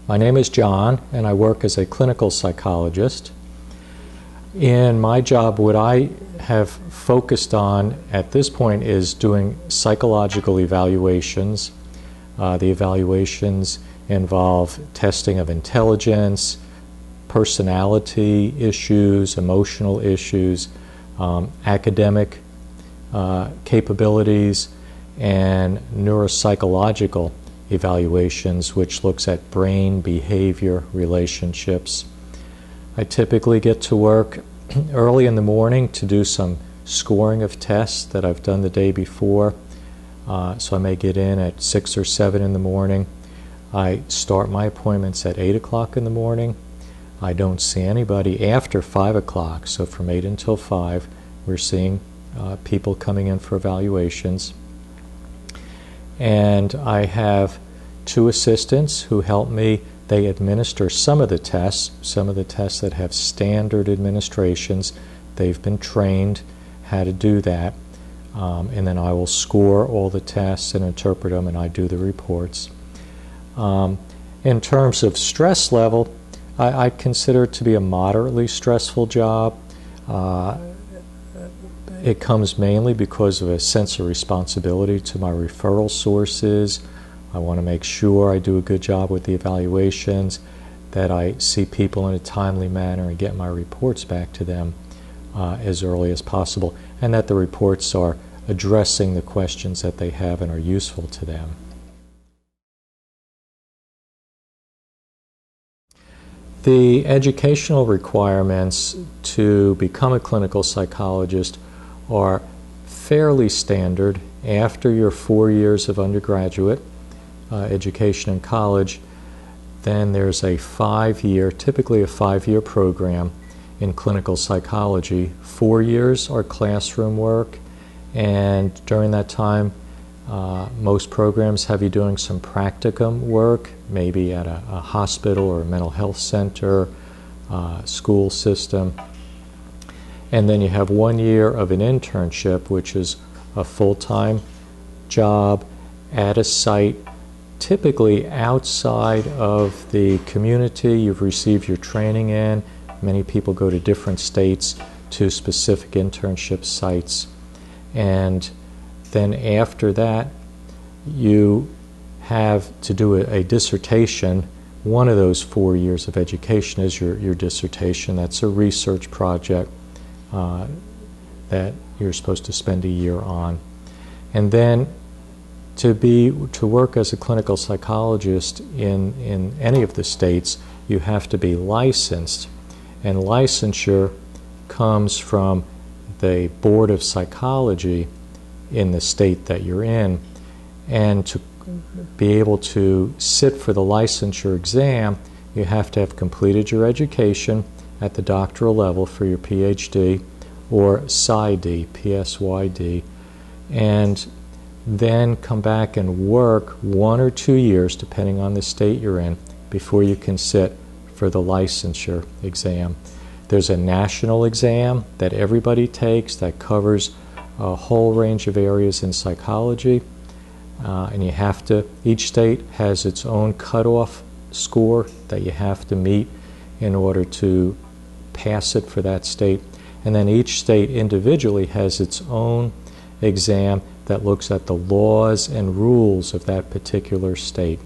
My name is John, and I work as a clinical psychologist. In my job, what I have focused on at this point is doing psychological evaluations. The evaluations involve testing of intelligence, personality issues, emotional issues, academic capabilities, and neuropsychological evaluations, which looks at brain, behavior, relationships. I typically get to work early in the morning to do some scoring of tests that I've done the day before. So I may get in at 6 or 7 in the morning. I start my appointments at 8 o'clock in the morning. I don't see anybody after 5 o'clock, so from 8 until 5 we're seeing people coming in for evaluations. And I have 2 assistants who help me. They administer some of the tests that have standard administrations. They've been trained how to do that. And then I will score all the tests and interpret them, and I do the reports. In terms of stress level, I consider it to be a moderately stressful job. It comes mainly because of a sense of responsibility to my referral sources. I want to make sure I do a good job with the evaluations, that I see people in a timely manner and get my reports back to them as early as possible, and that the reports are addressing the questions that they have and are useful to them. The educational requirements to become a clinical psychologist are fairly standard. After your 4 years of undergraduate education in college, then there's a 5-year, typically a 5-year program in clinical psychology. 4 years are classroom work, and during that time most programs have you doing some practicum work, maybe at a hospital or a mental health center, school system. And then you have 1 year of an internship, which is a full-time job at a site, typically outside of the community you've received your training in. Many people go to different states to specific internship sites. And then after that, you have to do a dissertation. One of those 4 years of education is your dissertation. That's a research project that you're supposed to spend a year on. And then to work as a clinical psychologist in any of the states, you have to be licensed. And licensure comes from the Board of Psychology in the state that you're in. And to be able to sit for the licensure exam, you have to have completed your education at the doctoral level for your PhD, or PsyD, P-S-Y-D, and then come back and work 1 or 2 years, depending on the state you're in, before you can sit for the licensure exam. There's a national exam that everybody takes that covers a whole range of areas in psychology, and you have to, each state has its own cutoff score that you have to meet in order to pass it for that state. And then each state individually has its own exam that looks at the laws and rules of that particular state.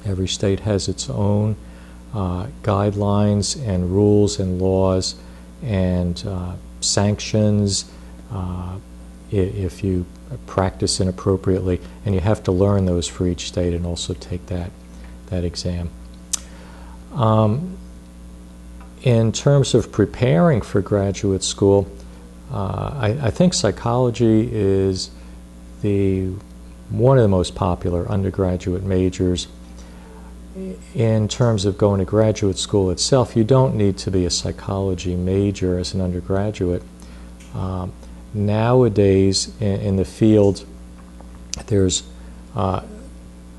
Every state has its own guidelines and rules and laws and sanctions if you practice inappropriately, and you have to learn those for each state and also take that exam. In terms of preparing for graduate school, I think psychology is one of the most popular undergraduate majors. In terms of going to graduate school itself, you don't need to be a psychology major as an undergraduate. Nowadays in the field, there's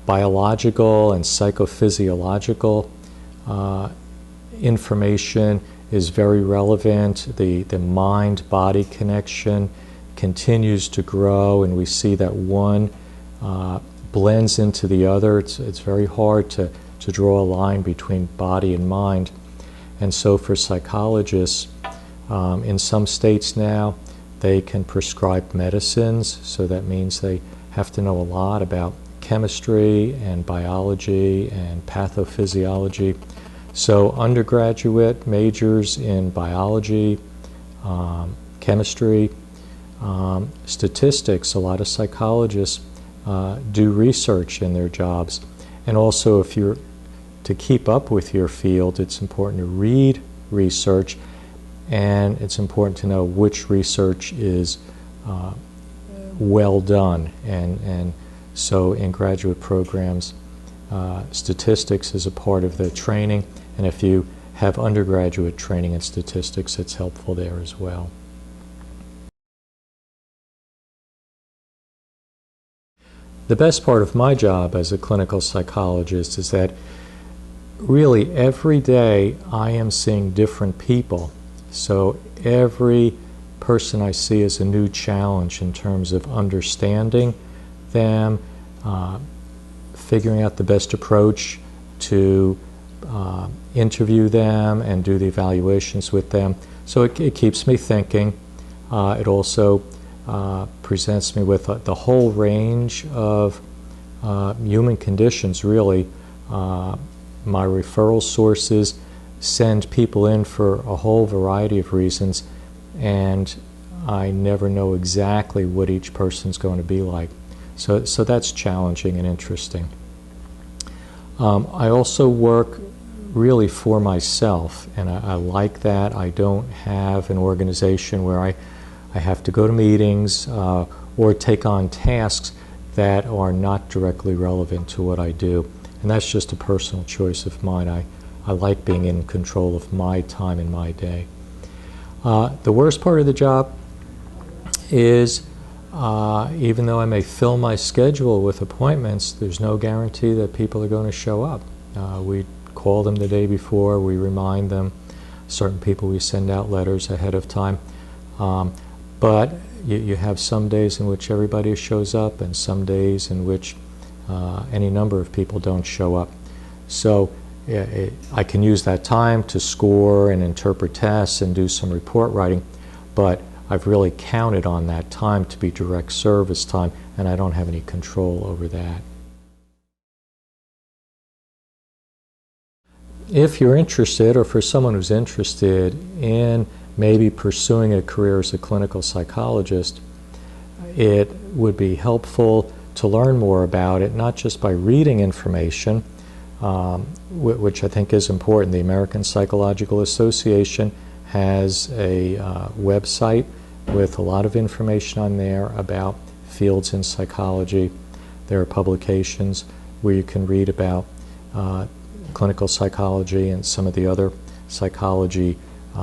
biological and psychophysiological information is very relevant. The mind-body connection continues to grow, and we see that one blends into the other. It's very hard to to draw a line between body and mind. And so for psychologists, in some states now, they can prescribe medicines, so that means they have to know a lot about chemistry and biology and pathophysiology. So undergraduate majors in biology, chemistry, statistics, a lot of psychologists do research in their jobs. And also, if you're to keep up with your field, it's important to read research, and it's important to know which research is well done. And so in graduate programs, statistics is a part of the training, and if you have undergraduate training in statistics, it's helpful there as well. The best part of my job as a clinical psychologist is that really every day I am seeing different people. So every person I see is a new challenge in terms of understanding them, figuring out the best approach to interview them and do the evaluations with them. So it keeps me thinking. It also presents me with the whole range of human conditions, really. My referral sources send people in for a whole variety of reasons, and I never know exactly what each person's going to be like. So that's challenging and interesting. I also work really for myself, and I like that. I don't have an organization where I have to go to meetings or take on tasks that are not directly relevant to what I do. And that's just a personal choice of mine. I like being in control of my time and my day. The worst part of the job is even though I may fill my schedule with appointments, there's no guarantee that people are going to show up. We call them the day before, we remind them. Certain people we send out letters ahead of time. But you have some days in which everybody shows up and some days in which any number of people don't show up. So I can use that time to score and interpret tests and do some report writing, but I've really counted on that time to be direct service time, and I don't have any control over that. If you're interested, or for someone who's interested in maybe pursuing a career as a clinical psychologist, it would be helpful to learn more about it, not just by reading information, which I think is important. The American Psychological Association has a website with a lot of information on there about fields in psychology. There are publications where you can read about clinical psychology and some of the other psychology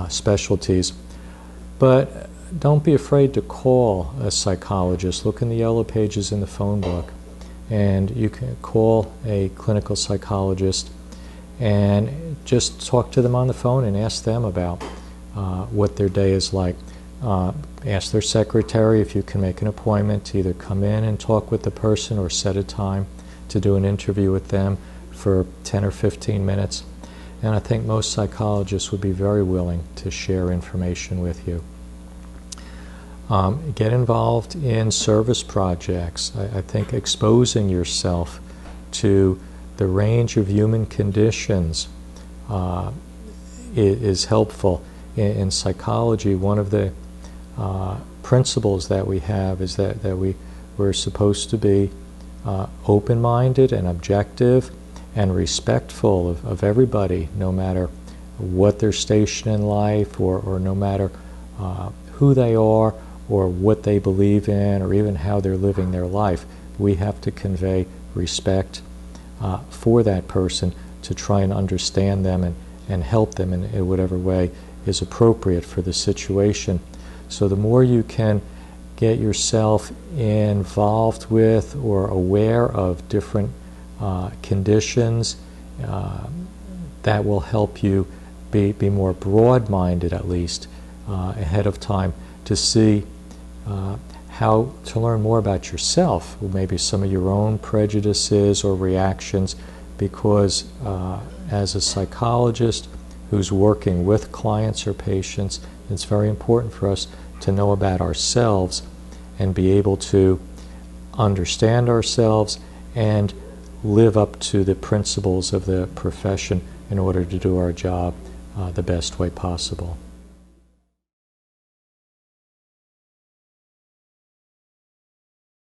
specialties. But don't be afraid to call a psychologist. Look in the yellow pages in the phone book, and you can call a clinical psychologist and just talk to them on the phone and ask them about what their day is like. Ask their secretary if you can make an appointment to either come in and talk with the person or set a time to do an interview with them for 10 or 15 minutes. And I think most psychologists would be very willing to share information with you. Get involved in service projects. I think exposing yourself to the range of human conditions is helpful. In psychology, one of the principles that we have is that we're supposed to be open-minded and objective and respectful of everybody, no matter what their station in life, or no matter who they are or what they believe in, or even how they're living their life. We have to convey respect for that person to try and understand them and help them in whatever way is appropriate for the situation. So the more you can get yourself involved with or aware of different conditions, that will help you be more broad-minded, at least ahead of time, to see how to learn more about yourself, or maybe some of your own prejudices or reactions because as a psychologist who's working with clients or patients, it's very important for us to know about ourselves and be able to understand ourselves and live up to the principles of the profession in order to do our job the best way possible.